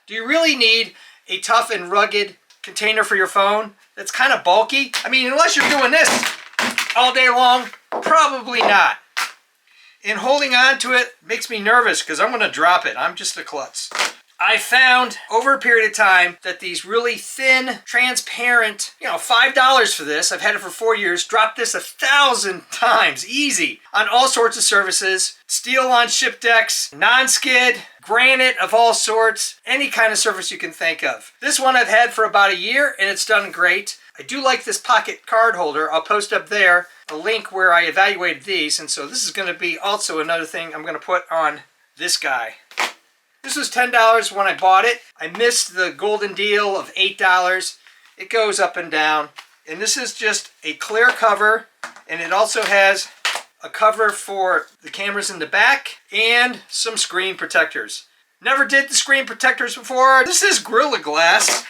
Do you really need a tough and rugged container for your phone that's kind of bulky? I mean, unless you're doing this all day long, probably not. And holding on to it makes me nervous because I'm going to drop it. I'm just a klutz. I found over a period of time that these really thin, transparent, $5 for this, I've had it for 4 years, dropped this 1,000 times, easy, on all sorts of surfaces. Steel on ship decks, non-skid, granite of all sorts, any kind of surface you can think of. This one I've had for about a year and it's done great. I do like this pocket card holder. I'll post up there a link where I evaluated these, and so this is going to be also another thing I'm going to put on this guy. This was $10 when I bought it. I missed the golden deal of $8. It goes up and down. And this is just a clear cover, and it also has a cover for the cameras in the back and some screen protectors. Never did the screen protectors before. This is Gorilla Glass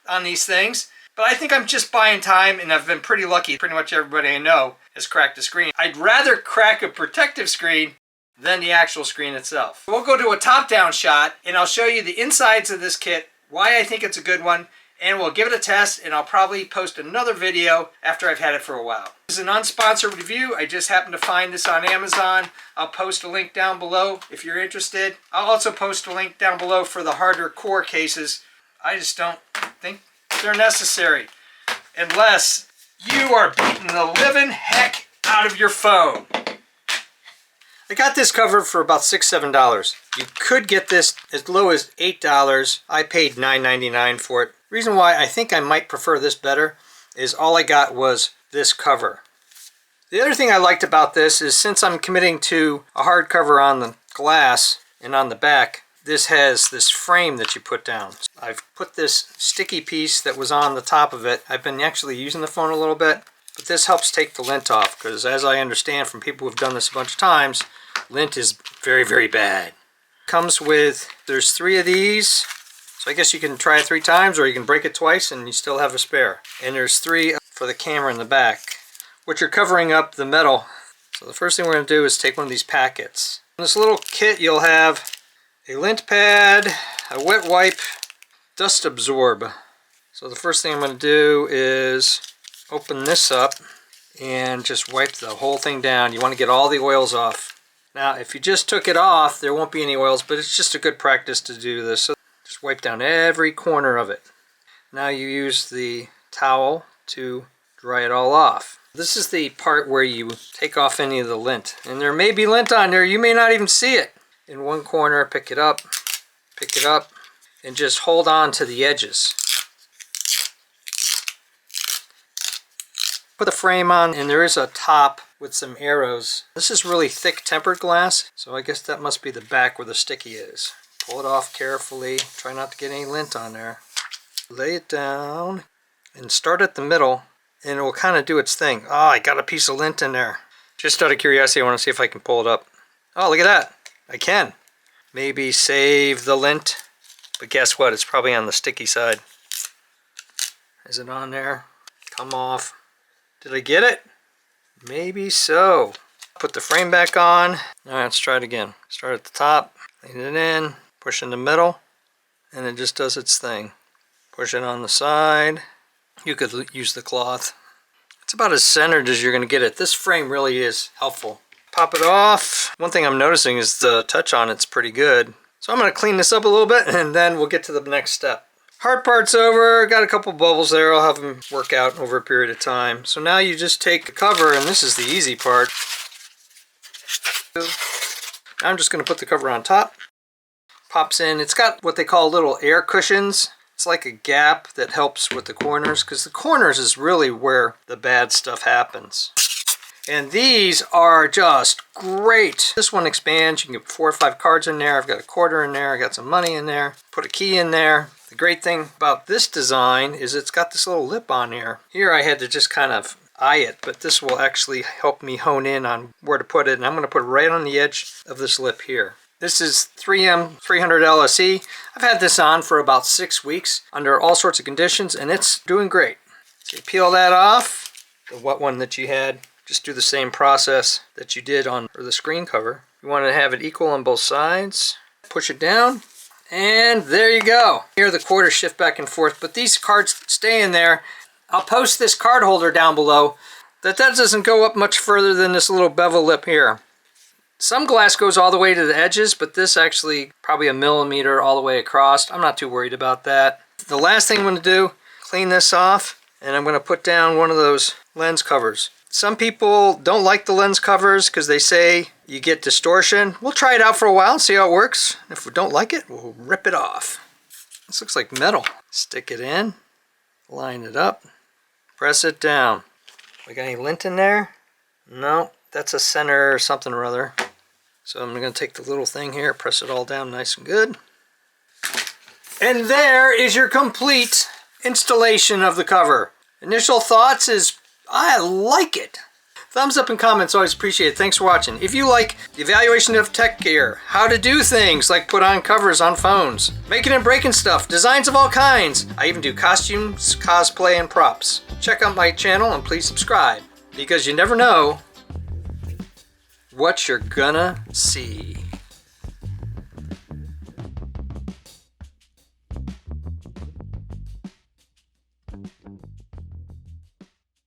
on these things, but I think I'm just buying time, and I've been pretty lucky. Pretty much everybody I know has cracked a screen. I'd rather crack a protective screen than the actual screen itself. We'll go to a top-down shot, and I'll show you the insides of this kit, why I think it's a good one, and we'll give it a test, and I'll probably post another video after I've had it for a while. This is an unsponsored review. I just happened to find this on Amazon. I'll post a link down below if you're interested. I'll also post a link down below for the harder core cases. I just don't think they're necessary unless you are beating the living heck out of your phone. I got this covered for about $6, $7. You could get this as low as $8. I paid $9.99 for it. Reason why I think I might prefer this better is all I got was this cover. The other thing I liked about this is since I'm committing to a hardcover on the glass and on the back, this has this frame that you put down. I've put this sticky piece that was on the top of it. I've been actually using the phone a little bit, but this helps take the lint off because as I understand from people who've done this a bunch of times, lint is very, very bad. Comes with, there's 3 of these, so I guess you can try it 3 times or you can break it twice and you still have a spare. And there's 3 for the camera in the back, which are covering up the metal. So the first thing we're going to do is take one of these packets. In this little kit you'll have a lint pad, a wet wipe, dust absorb. So the first thing I'm going to do is open this up and just wipe the whole thing down. You want to get all the oils off. Now if you just took it off there won't be any oils, but it's just a good practice to do this. So just wipe down every corner of it. Now you use the towel to dry it all off. This is the part where you take off any of the lint. And there may be lint on there, you may not even see it. In one corner, pick it up, and just hold on to the edges. Put the frame on, and there is a top with some arrows. This is really thick tempered glass, so I guess that must be the back where the sticky is. Pull it off carefully, try not to get any lint on there. Lay it down, and start at the middle, and it will kind of do its thing. Oh, I got a piece of lint in there. Just out of curiosity, I want to see if I can pull it up. Oh, look at that. I can. Maybe save the lint, but guess what? It's probably on the sticky side. Is it on there? Come off. Did I get it? Maybe so. Put the frame back on. Alright, let's try it again. Start at the top, lean it in, push in the middle, and it just does its thing. Push it on the side. You could use the cloth. It's about as centered as you're going to get it. This frame really is helpful. Pop it off. One thing I'm noticing is the touch on it's pretty good. So I'm going to clean this up a little bit and then we'll get to the next step. Hard part's over. Got a couple bubbles there. I'll have them work out over a period of time. So now you just take the cover, and this is the easy part. Now I'm just going to put the cover on top. Pops in. It's got what they call little air cushions. It's like a gap that helps with the corners, because the corners is really where the bad stuff happens. And these are just great. This one expands. You can get 4 or 5 cards in there. I've got a quarter in there. I got some money in there. Put a key in there. The great thing about this design is it's got this little lip on here. Here I had to just kind of eye it, but this will actually help me hone in on where to put it. And I'm going to put it right on the edge of this lip here. This is 3M 300 LSE. I've had this on for about 6 weeks under all sorts of conditions, and it's doing great. So you peel that off, the wet one that you had. Just do the same process that you did on the screen cover. You want to have it equal on both sides. Push it down, And there you go. Here the quarters shift back and forth, but these cards stay in there. I'll post this card holder down below. That doesn't go up much further than this little bevel lip here. Some glass goes all the way to the edges, but this actually probably a millimeter all the way across. I'm not too worried about that. The last thing I'm going to do, clean this off, and I'm going to put down one of those lens covers. Some people don't like the lens covers because they say you get distortion. We'll try it out for a while and see how it works. If we don't like it, we'll rip it off. This looks like metal. Stick it in, line it up, press it down. We got any lint in there? No, that's a center or something or other. So I'm going to take the little thing here, press it all down nice and good. And there is your complete installation of the cover. Initial thoughts is, I like it. Thumbs up and comments, always appreciated. Thanks for watching. If you like the evaluation of tech gear, how to do things like put on covers on phones, making and breaking stuff, designs of all kinds. I even do costumes, cosplay, and props. Check out my channel and please subscribe, because you never know what you're gonna see.